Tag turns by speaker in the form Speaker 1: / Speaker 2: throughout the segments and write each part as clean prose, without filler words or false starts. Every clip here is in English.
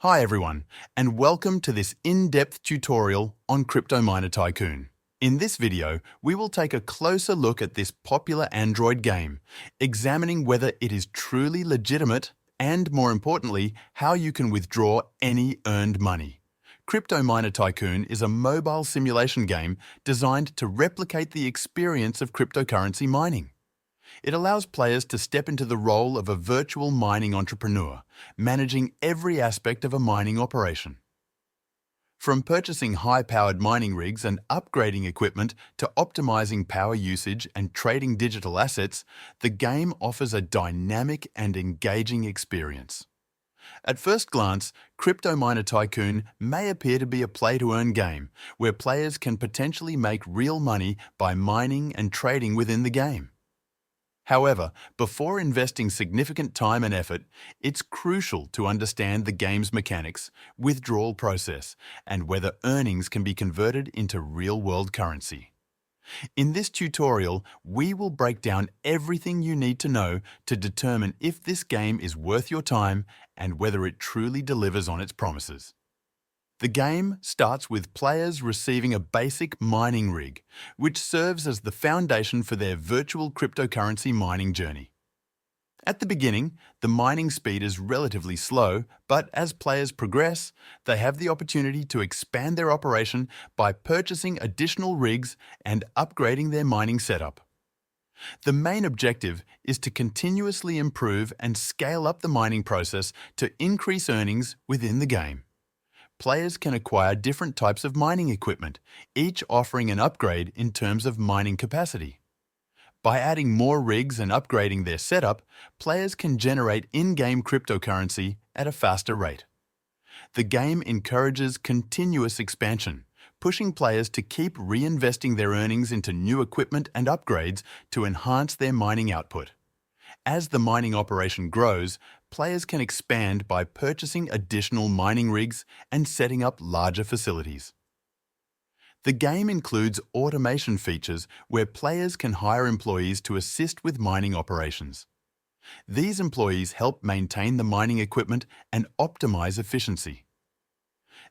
Speaker 1: Hi everyone, and welcome to this in-depth tutorial on Crypto Miner Tycoon. In this video, we will take a closer look at this popular Android game, examining whether it is truly legitimate and, more importantly, how you can withdraw any earned money. Crypto Miner Tycoon is a mobile simulation game designed to replicate the experience of cryptocurrency mining. It allows players to step into the role of a virtual mining entrepreneur, managing every aspect of a mining operation. From purchasing high-powered mining rigs and upgrading equipment to optimizing power usage and trading digital assets, the game offers a dynamic and engaging experience. At first glance, Crypto Miner Tycoon may appear to be a play-to-earn game, where players can potentially make real money by mining and trading within the game. However, before investing significant time and effort, it's crucial to understand the game's mechanics, withdrawal process, and whether earnings can be converted into real-world currency. In this tutorial, we will break down everything you need to know to determine if this game is worth your time and whether it truly delivers on its promises. The game starts with players receiving a basic mining rig, which serves as the foundation for their virtual cryptocurrency mining journey. At the beginning, the mining speed is relatively slow, but as players progress, they have the opportunity to expand their operation by purchasing additional rigs and upgrading their mining setup. The main objective is to continuously improve and scale up the mining process to increase earnings within the game. Players can acquire different types of mining equipment, each offering an upgrade in terms of mining capacity. By adding more rigs and upgrading their setup, players can generate in-game cryptocurrency at a faster rate. The game encourages continuous expansion, pushing players to keep reinvesting their earnings into new equipment and upgrades to enhance their mining output. As the mining operation grows, players can expand by purchasing additional mining rigs and setting up larger facilities. The game includes automation features where players can hire employees to assist with mining operations. These employees help maintain the mining equipment and optimize efficiency.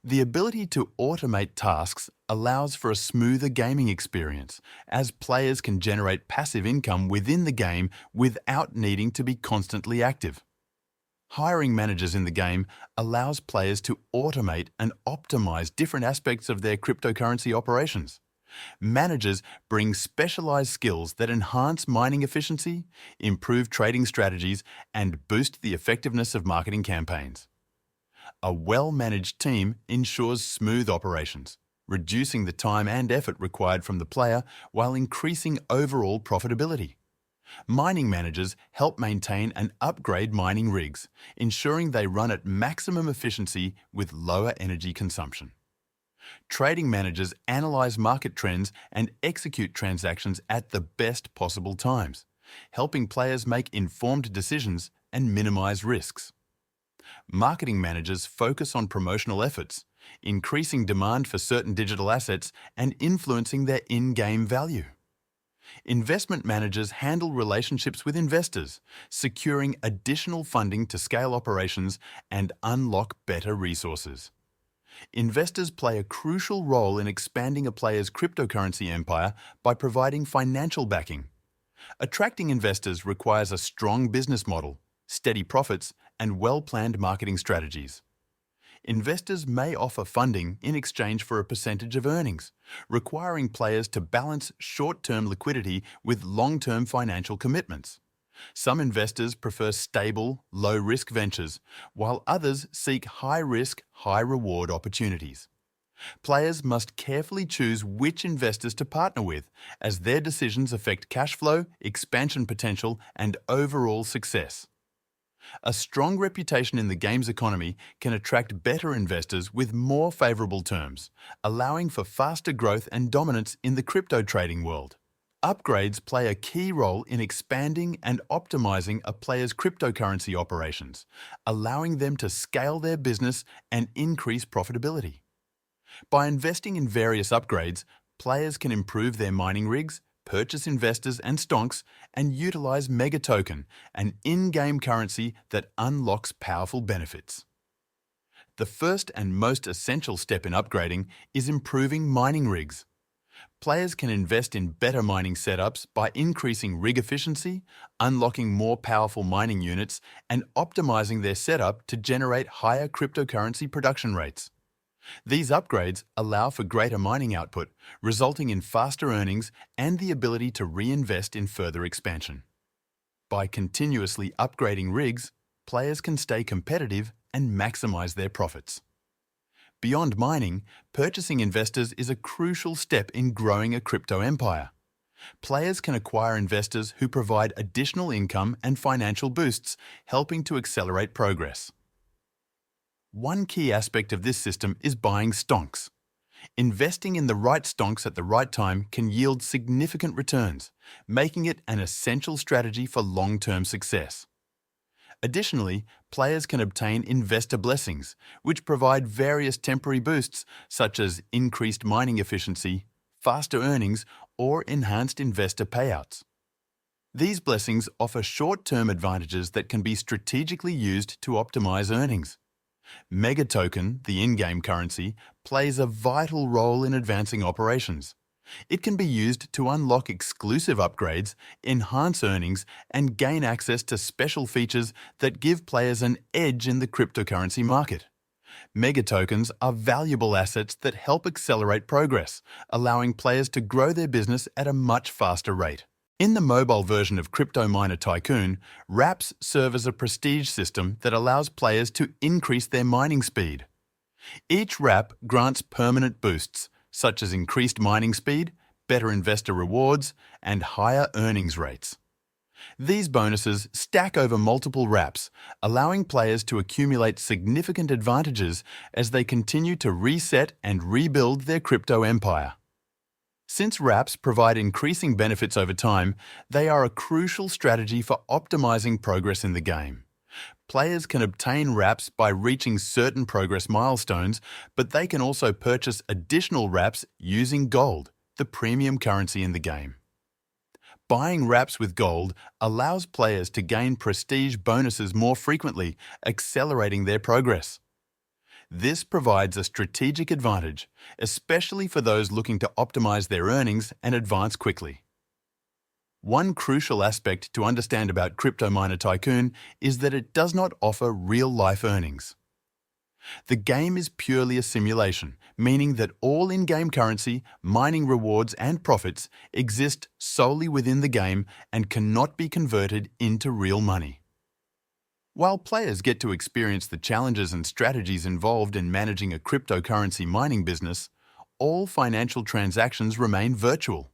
Speaker 1: The ability to automate tasks allows for a smoother gaming experience, as players can generate passive income within the game without needing to be constantly active. Hiring managers in the game allows players to automate and optimize different aspects of their cryptocurrency operations. Managers bring specialized skills that enhance mining efficiency, improve trading strategies, and boost the effectiveness of marketing campaigns. A well-managed team ensures smooth operations, reducing the time and effort required from the player while increasing overall profitability. Mining managers help maintain and upgrade mining rigs, ensuring they run at maximum efficiency with lower energy consumption. Trading managers analyze market trends and execute transactions at the best possible times, helping players make informed decisions and minimize risks. Marketing managers focus on promotional efforts, increasing demand for certain digital assets and influencing their in-game value. Investment managers handle relationships with investors, securing additional funding to scale operations and unlock better resources. Investors play a crucial role in expanding a player's cryptocurrency empire by providing financial backing. Attracting investors requires a strong business model, steady profits, and well-planned marketing strategies. Investors may offer funding in exchange for a percentage of earnings, requiring players to balance short-term liquidity with long-term financial commitments. Some investors prefer stable, low-risk ventures, while others seek high-risk, high-reward opportunities. Players must carefully choose which investors to partner with, as their decisions affect cash flow, expansion potential, and overall success. A strong reputation in the game's economy can attract better investors with more favorable terms, allowing for faster growth and dominance in the crypto trading world. Upgrades play a key role in expanding and optimizing a player's cryptocurrency operations, allowing them to scale their business and increase profitability. By investing in various upgrades, players can improve their mining rigs, purchase investors and stonks, and utilize Mega Token, an in-game currency that unlocks powerful benefits. The first and most essential step in upgrading is improving mining rigs. Players can invest in better mining setups by increasing rig efficiency, unlocking more powerful mining units, and optimizing their setup to generate higher cryptocurrency production rates. These upgrades allow for greater mining output, resulting in faster earnings and the ability to reinvest in further expansion. By continuously upgrading rigs, players can stay competitive and maximize their profits. Beyond mining, purchasing investors is a crucial step in growing a crypto empire. Players can acquire investors who provide additional income and financial boosts, helping to accelerate progress. One key aspect of this system is buying stonks. Investing in the right stonks at the right time can yield significant returns, making it an essential strategy for long-term success. Additionally, players can obtain investor blessings, which provide various temporary boosts such as increased mining efficiency, faster earnings, or enhanced investor payouts. These blessings offer short-term advantages that can be strategically used to optimize earnings. Mega Token, the in-game currency, plays a vital role in advancing operations. It can be used to unlock exclusive upgrades, enhance earnings, and gain access to special features that give players an edge in the cryptocurrency market. Mega tokens are valuable assets that help accelerate progress, allowing players to grow their business at a much faster rate. In the mobile version of Crypto Miner Tycoon, wraps serve as a prestige system that allows players to increase their mining speed. Each wrap grants permanent boosts, such as increased mining speed, better investor rewards, and higher earnings rates. These bonuses stack over multiple wraps, allowing players to accumulate significant advantages as they continue to reset and rebuild their crypto empire. Since wraps provide increasing benefits over time, they are a crucial strategy for optimizing progress in the game. Players can obtain wraps by reaching certain progress milestones, but they can also purchase additional wraps using gold, the premium currency in the game. Buying wraps with gold allows players to gain prestige bonuses more frequently, accelerating their progress. This provides a strategic advantage, especially for those looking to optimize their earnings and advance quickly. One crucial aspect to understand about Crypto Miner Tycoon is that it does not offer real-life earnings. The game is purely a simulation, meaning that all in-game currency, mining rewards, and profits exist solely within the game and cannot be converted into real money. While players get to experience the challenges and strategies involved in managing a cryptocurrency mining business, all financial transactions remain virtual.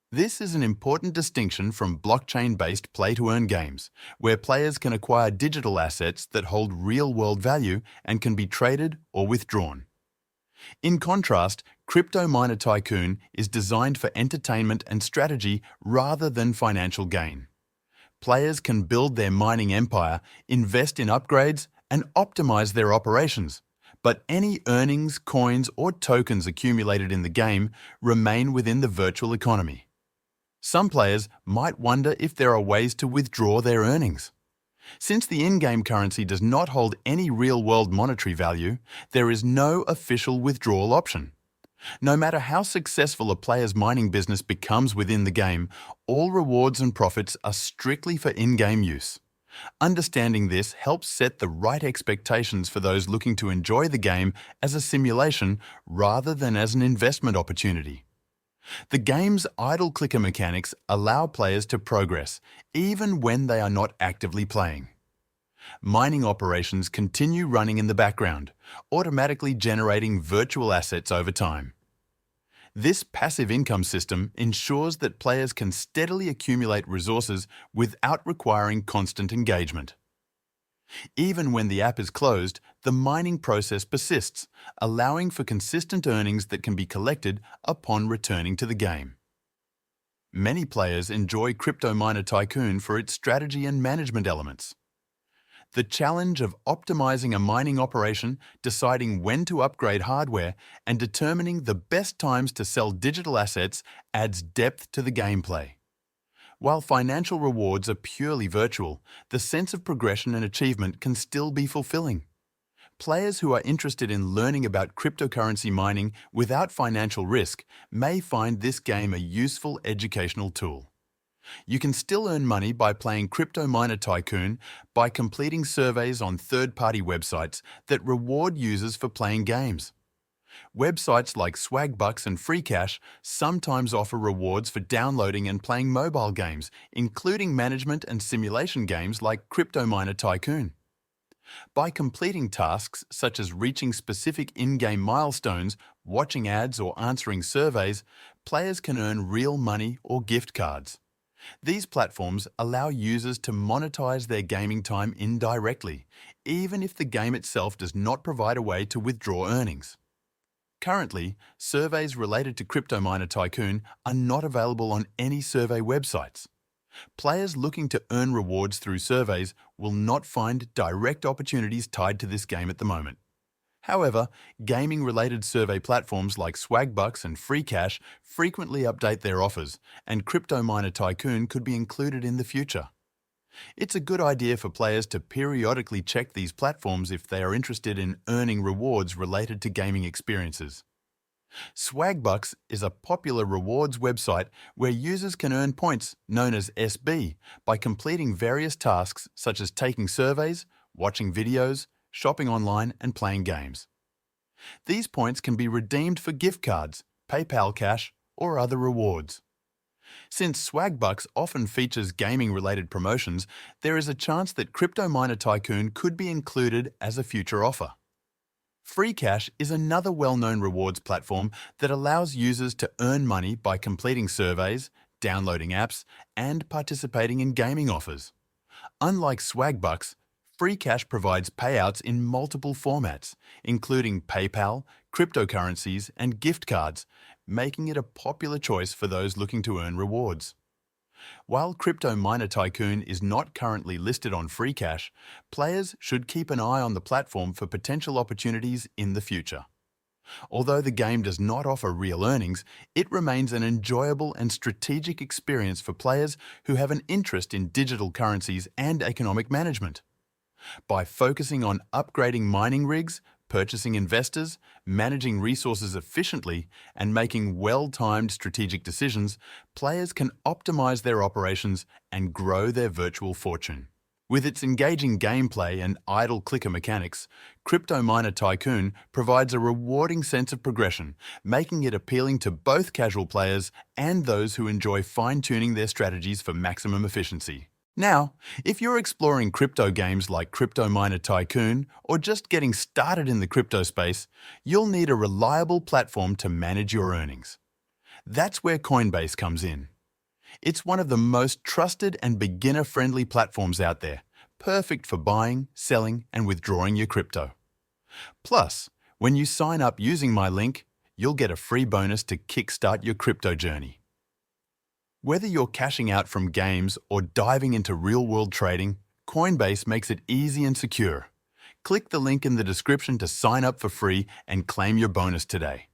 Speaker 1: This is an important distinction from blockchain-based play-to-earn games, where players can acquire digital assets that hold real-world value and can be traded or withdrawn. In contrast, Crypto Miner Tycoon is designed for entertainment and strategy rather than financial gain. Players can build their mining empire, invest in upgrades, and optimize their operations, but any earnings, coins, or tokens accumulated in the game remain within the virtual economy. Some players might wonder if there are ways to withdraw their earnings. Since the in-game currency does not hold any real-world monetary value, there is no official withdrawal option. No matter how successful a player's mining business becomes within the game, all rewards and profits are strictly for in-game use. Understanding this helps set the right expectations for those looking to enjoy the game as a simulation rather than as an investment opportunity. The game's idle clicker mechanics allow players to progress, even when they are not actively playing. Mining operations continue running in the background, automatically generating virtual assets over time. This passive income system ensures that players can steadily accumulate resources without requiring constant engagement. Even when the app is closed, the mining process persists, allowing for consistent earnings that can be collected upon returning to the game. Many players enjoy Crypto Miner Tycoon for its strategy and management elements. The challenge of optimizing a mining operation, deciding when to upgrade hardware, and determining the best times to sell digital assets adds depth to the gameplay. While financial rewards are purely virtual, the sense of progression and achievement can still be fulfilling. Players who are interested in learning about cryptocurrency mining without financial risk may find this game a useful educational tool. You can still earn money by playing Crypto Miner Tycoon by completing surveys on third-party websites that reward users for playing games. Websites like Swagbucks and Freecash sometimes offer rewards for downloading and playing mobile games, including management and simulation games like Crypto Miner Tycoon. By completing tasks such as reaching specific in-game milestones, watching ads, or answering surveys, players can earn real money or gift cards. These platforms allow users to monetize their gaming time indirectly, even if the game itself does not provide a way to withdraw earnings. Currently, surveys related to Crypto Miner Tycoon are not available on any survey websites. Players looking to earn rewards through surveys will not find direct opportunities tied to this game at the moment. However, gaming-related survey platforms like Swagbucks and Freecash frequently update their offers, and Crypto Miner Tycoon could be included in the future. It's a good idea for players to periodically check these platforms if they are interested in earning rewards related to gaming experiences. Swagbucks is a popular rewards website where users can earn points, known as SB, by completing various tasks such as taking surveys, watching videos, shopping online, and playing games. These points can be redeemed for gift cards, PayPal cash, or other rewards. Since Swagbucks often features gaming-related promotions, there is a chance that Crypto Miner Tycoon could be included as a future offer. Freecash is another well-known rewards platform that allows users to earn money by completing surveys, downloading apps, and participating in gaming offers. Unlike Swagbucks, Freecash provides payouts in multiple formats, including PayPal, cryptocurrencies, and gift cards, making it a popular choice for those looking to earn rewards. While Crypto Miner Tycoon is not currently listed on Freecash, players should keep an eye on the platform for potential opportunities in the future. Although the game does not offer real earnings, it remains an enjoyable and strategic experience for players who have an interest in digital currencies and economic management. By focusing on upgrading mining rigs, purchasing investors, managing resources efficiently, and making well-timed strategic decisions, players can optimize their operations and grow their virtual fortune. With its engaging gameplay and idle clicker mechanics, Crypto Miner Tycoon provides a rewarding sense of progression, making it appealing to both casual players and those who enjoy fine-tuning their strategies for maximum efficiency. Now, if you're exploring crypto games like Crypto Miner Tycoon or just getting started in the crypto space, you'll need a reliable platform to manage your earnings. That's where Coinbase comes in. It's one of the most trusted and beginner-friendly platforms out there, perfect for buying, selling, and withdrawing your crypto. Plus, when you sign up using my link, you'll get a free bonus to kickstart your crypto journey. Whether you're cashing out from games or diving into real-world trading, Coinbase makes it easy and secure. Click the link in the description to sign up for free and claim your bonus today.